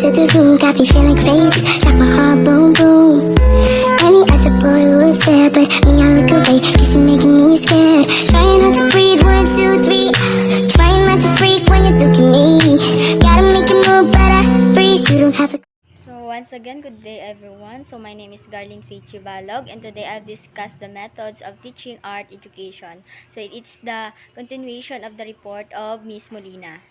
to the room, got me feeling crazy. Shock my heart, boom, boom. Any other boy would stare, but me, I look away, cause you're making me scared. Trying not to breathe, 1, 2, 3. Trying not to freak when you look at me. Gotta make it move, but I freeze. You don't have a... So once again, good day everyone. So my name is Garling Fitchi Balog, and today I'll discuss the methods of teaching art education. So it's the continuation of the report of Miss Molina.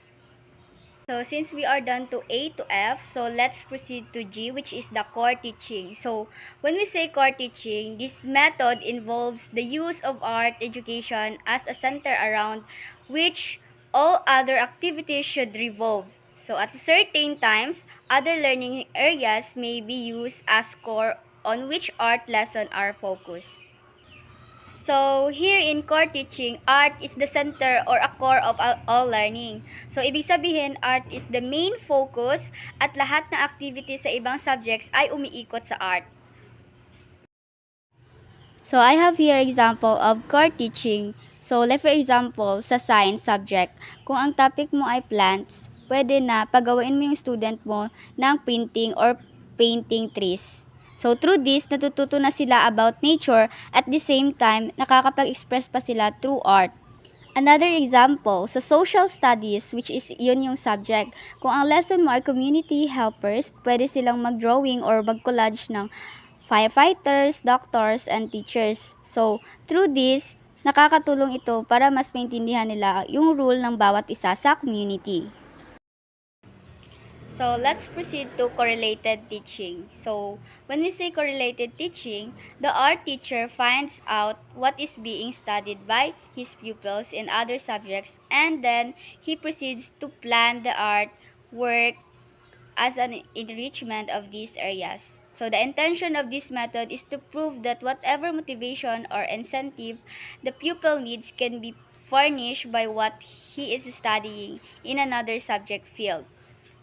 So since we are done to A to F, so let's proceed to G, which is the core teaching. So when we say core teaching, this method involves the use of art education as a center around which all other activities should revolve. So at certain times, other learning areas may be used as core on which art lessons are focused. So, here in core teaching, art is the center or a core of all learning. So, ibig sabihin, art is the main focus at lahat ng activities sa ibang subjects ay umiikot sa art. So, I have here example of core teaching. So, like for example, sa science subject, kung ang topic mo ay plants, pwede na pagawain mo yung student mo ng printing or painting trees. So, through this, natututo na sila about nature at the same time, nakakapag-express pa sila through art. Another example, sa social studies, which is yun yung subject, kung ang lesson mo ay community helpers, pwede silang mag-drawing or mag-collage ng firefighters, doctors, and teachers. So, through this, nakakatulong ito para mas maintindihan nila yung role ng bawat isa sa community. So, let's proceed to correlated teaching. So, when we say correlated teaching, the art teacher finds out what is being studied by his pupils in other subjects, and then he proceeds to plan the art work as an enrichment of these areas. So, the intention of this method is to prove that whatever motivation or incentive the pupil needs can be furnished by what he is studying in another subject field.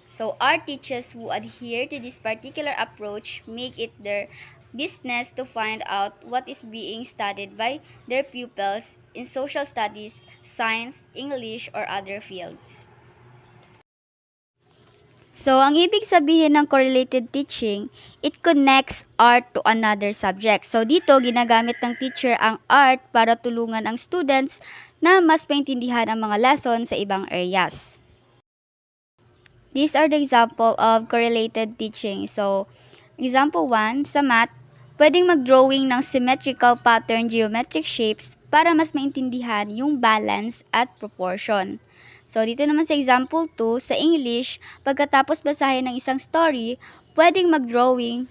So, art teachers who adhere to this particular approach make it their business to find out what is being studied by their pupils in social studies, science, English, or other fields. So, ang ibig sabihin ng correlated teaching, it connects art to another subject. So, dito, ginagamit ng teacher ang art para tulungan ang students na mas maintindihan ang mga lesson sa ibang areas. These are the example of correlated teaching. So, example 1, sa math, pwedeng mag-drawing ng symmetrical pattern geometric shapes para mas maintindihan yung balance at proportion. So, dito naman sa example 2, sa English, pagkatapos basahin ng isang story, pwedeng mag-drawing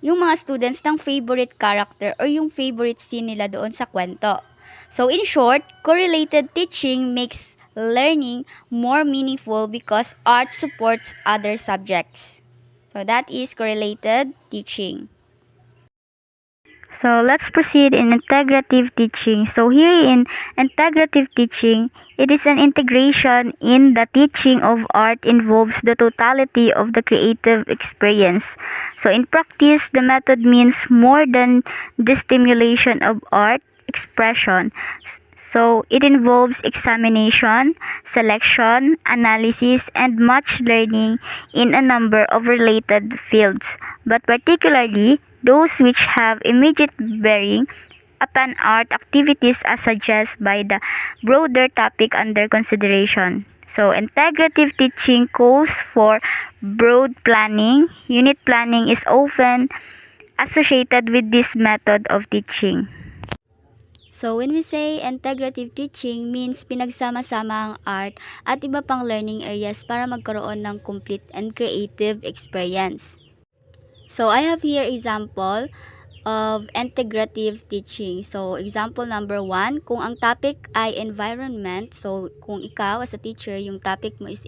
yung mga students ng favorite character or yung favorite scene nila doon sa kwento. So, in short, correlated teaching makes learning more meaningful because art supports other subjects. So that is correlated teaching. So let's proceed in integrative teaching. So here in integrative teaching, it is an integration in the teaching of art involves the totality of the creative experience. So in practice, the method means more than the stimulation of art expression. So, it involves examination, selection, analysis, and much learning in a number of related fields, but particularly those which have immediate bearing upon art activities as suggested by the broader topic under consideration. So, integrative teaching calls for broad planning. Unit planning is often associated with this method of teaching. So, when we say integrative teaching means pinagsama-sama ang art at iba pang learning areas para magkaroon ng complete and creative experience. So, I have here example of integrative teaching. So, example number 1, kung ang topic ay environment, so kung ikaw as a teacher, yung topic mo is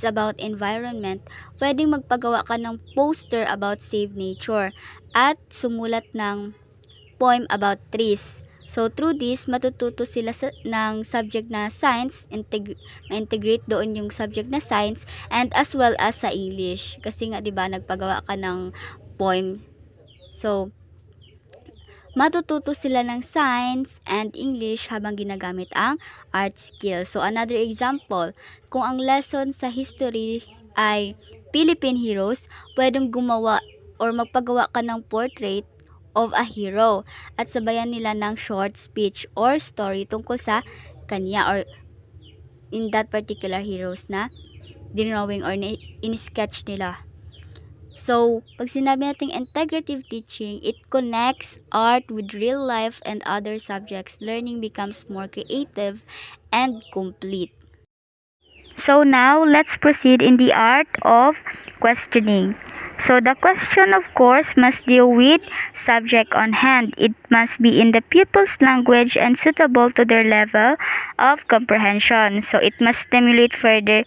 about environment, pwedeng magpagawa ka ng poster about save nature at sumulat ng poem about trees. So, through this, matututo sila ng subject na science, ma-integrate doon yung subject na science, and as well as sa English. Kasi nga, di ba, nagpagawa ka ng poem. So, matututo sila ng science and English habang ginagamit ang art skills. So, another example, kung ang lesson sa history ay Philippine heroes, pwedeng gumawa or magpagawa ka ng portrait of a hero at sabayan nila ng short speech or story tungkol sa kanya or in that particular heroes na dinrawing or in-sketch nila. So, pag sinabi nating integrative teaching, it connects art with real life and other subjects. Learning becomes more creative and complete. So now, let's proceed in the art of questioning. So the question, of course, must deal with subject on hand. It must be in the pupil's language and suitable to their level of comprehension. So it must stimulate further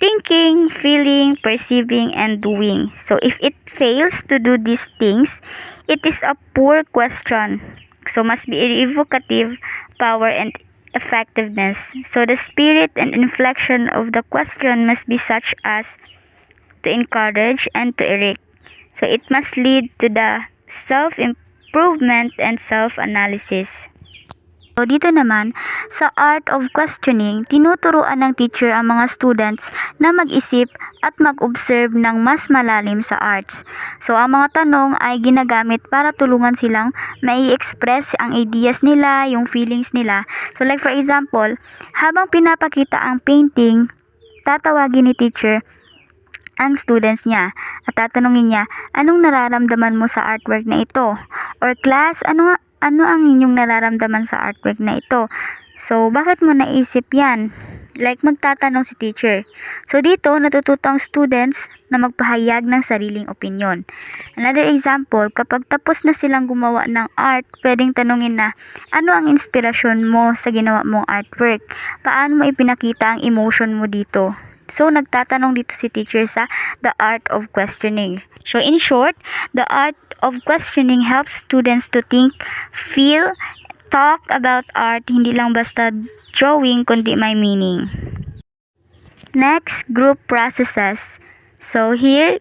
thinking, feeling, perceiving, and doing. So if it fails to do these things, it is a poor question. So must be evocative power and effectiveness. So the spirit and inflection of the question must be such as to encourage and to erect. So it must lead to the self-improvement and self-analysis. So dito naman, sa art of questioning, tinuturuan ng teacher ang mga students na mag-isip at mag-observe ng mas malalim sa arts. So ang mga tanong ay ginagamit para tulungan silang mai-express ang ideas nila, yung feelings nila. So like for example, habang pinapakita ang painting, tatawagin ni teacher ang students niya at tatanungin niya, anong nararamdaman mo sa artwork na ito? Or class, ano ang inyong nararamdaman sa artwork na ito? So, bakit mo naisip yan? Like, magtatanong si teacher. So, dito, natututo ang students na magpahayag ng sariling opinyon. Another example, kapag tapos na silang gumawa ng art, pwedeng tanungin na, ano ang inspirasyon mo sa ginawa mong artwork? Paano mo ipinakita ang emotion mo dito? So, nagtatanong dito si teacher sa the art of questioning. So, in short, the art of questioning helps students to think, feel, talk about art, hindi lang basta drawing, kundi may meaning. Next, group processes. So, here,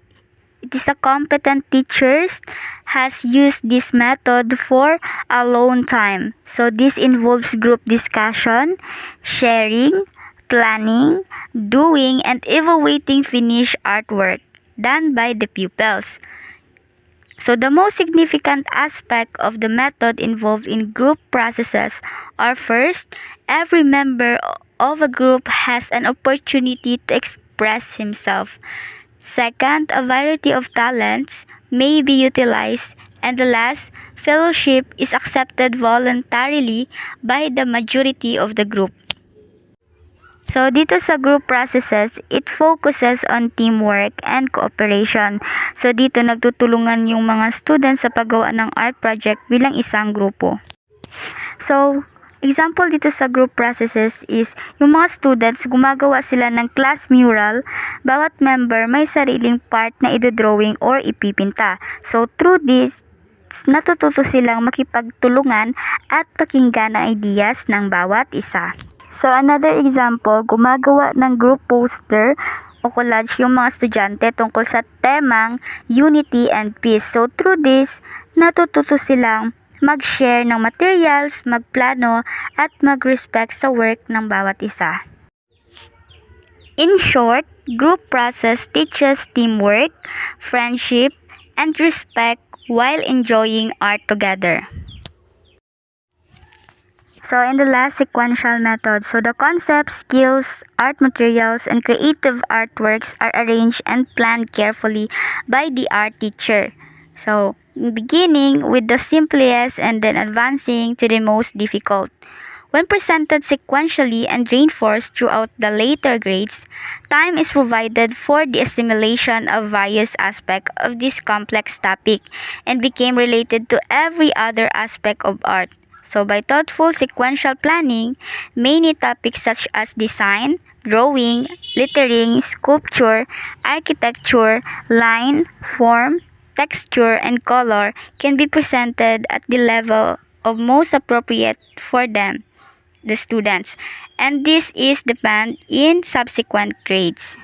it is a competent teachers has used this method for alone time. So, this involves group discussion, sharing, planning, doing, and evaluating finished artwork done by the pupils. So the most significant aspect of the method involved in group processes are first, every member of a group has an opportunity to express himself. Second, a variety of talents may be utilized. And the last, fellowship is accepted voluntarily by the majority of the group. So, dito sa group processes, it focuses on teamwork and cooperation. So, dito nagtutulungan yung mga students sa paggawa ng art project bilang isang grupo. So, example dito sa group processes is, yung mga students, gumagawa sila ng class mural. Bawat member may sariling part na idodrawing or ipipinta. So, through this, natututo silang makipagtulungan at pakinggan ang ideas ng bawat isa. So, another example, gumagawa ng group poster o collage yung mga estudyante tungkol sa temang unity and peace. So, through this, natututo silang mag-share ng materials, magplano, at mag-respect sa work ng bawat isa. In short, group process teaches teamwork, friendship, and respect while enjoying art together. So, in the last, sequential method. So, the concepts, skills, art materials, and creative artworks are arranged and planned carefully by the art teacher. So, beginning with the simplest and then advancing to the most difficult. When presented sequentially and reinforced throughout the later grades, time is provided for the assimilation of various aspects of this complex topic and became related to every other aspect of art. So, by thoughtful sequential planning, many topics such as design, drawing, lettering, sculpture, architecture, line, form, texture, and color can be presented at the level of most appropriate for them, the students, and this is dependent in subsequent grades.